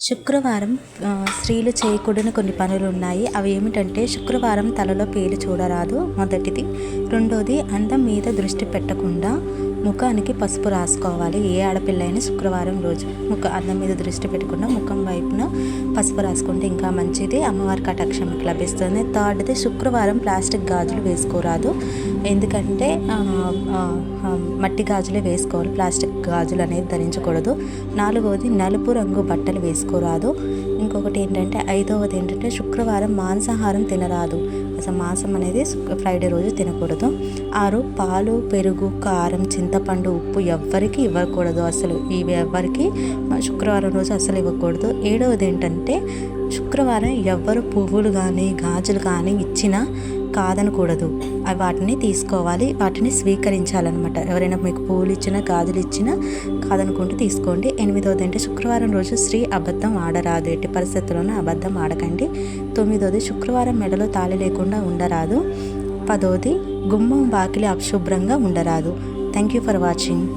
శుక్రవారం స్త్రీలు చేయకూడని కొన్ని పనులు ఉన్నాయి. అవి ఏమిటంటే శుక్రవారం తలలో పేలు చూడరాదు మొదటిది. రెండోది అందం మీద దృష్టి పెట్టకుండా ముఖానికి పసుపు రాసుకోవాలి. ఏ ఆడపిల్ల అయినా శుక్రవారం రోజు అందం మీద దృష్టి పెట్టకుండా ముఖం వైపున పసుపు రాసుకుంటే ఇంకా మంచిది. అమ్మవారి కటాక్షం మీకు లభిస్తుంది. థర్డ్ది శుక్రవారం ప్లాస్టిక్ గాజులు వేసుకోరాదు. ఎందుకంటే మట్టి గాజులే వేసుకోవాలి, ప్లాస్టిక్ గాజులు అనేది ధరించకూడదు. నాలుగవది నలుపు రంగు బట్టలు వేసుకోరాదు. ఇంకొకటి ఏంటంటే ఐదవది ఏంటంటే శుక్రవారం మాంసాహారం తినరాదు. అసలు మాంసం అనేది ఫ్రైడే రోజు తినకూడదు. 6 పాలు, పెరుగు, కారం, చింతపండు, ఉప్పు ఎవ్వరికి ఇవ్వకూడదు. అసలు ఇవి ఎవ్వరికి శుక్రవారం రోజు అసలు ఇవ్వకూడదు. 7వది ఏంటంటే శుక్రవారం ఎవ్వరు పువ్వులు కానీ గాజులు కానీ ఇచ్చినా కాదనకూడదు. వాటిని తీసుకోవాలి, వాటిని స్వీకరించాలన్నమాట. ఎవరైనా మీకు పువ్వులు ఇచ్చినా గాజులు ఇచ్చినా కాదనుకుంటూ తీసుకోండి. 8వది అంటే శుక్రవారం రోజు స్త్రీ అబద్ధం ఆడరాదు. ఎట్టి పరిస్థితుల్లోనూ అబద్ధం ఆడకండి. 9వది శుక్రవారం మెడలో తాళి లేకుండా ఉండరాదు. 10వది గుమ్మం వాకిలి అశుభ్రంగా ఉండరాదు. Thank you for watching.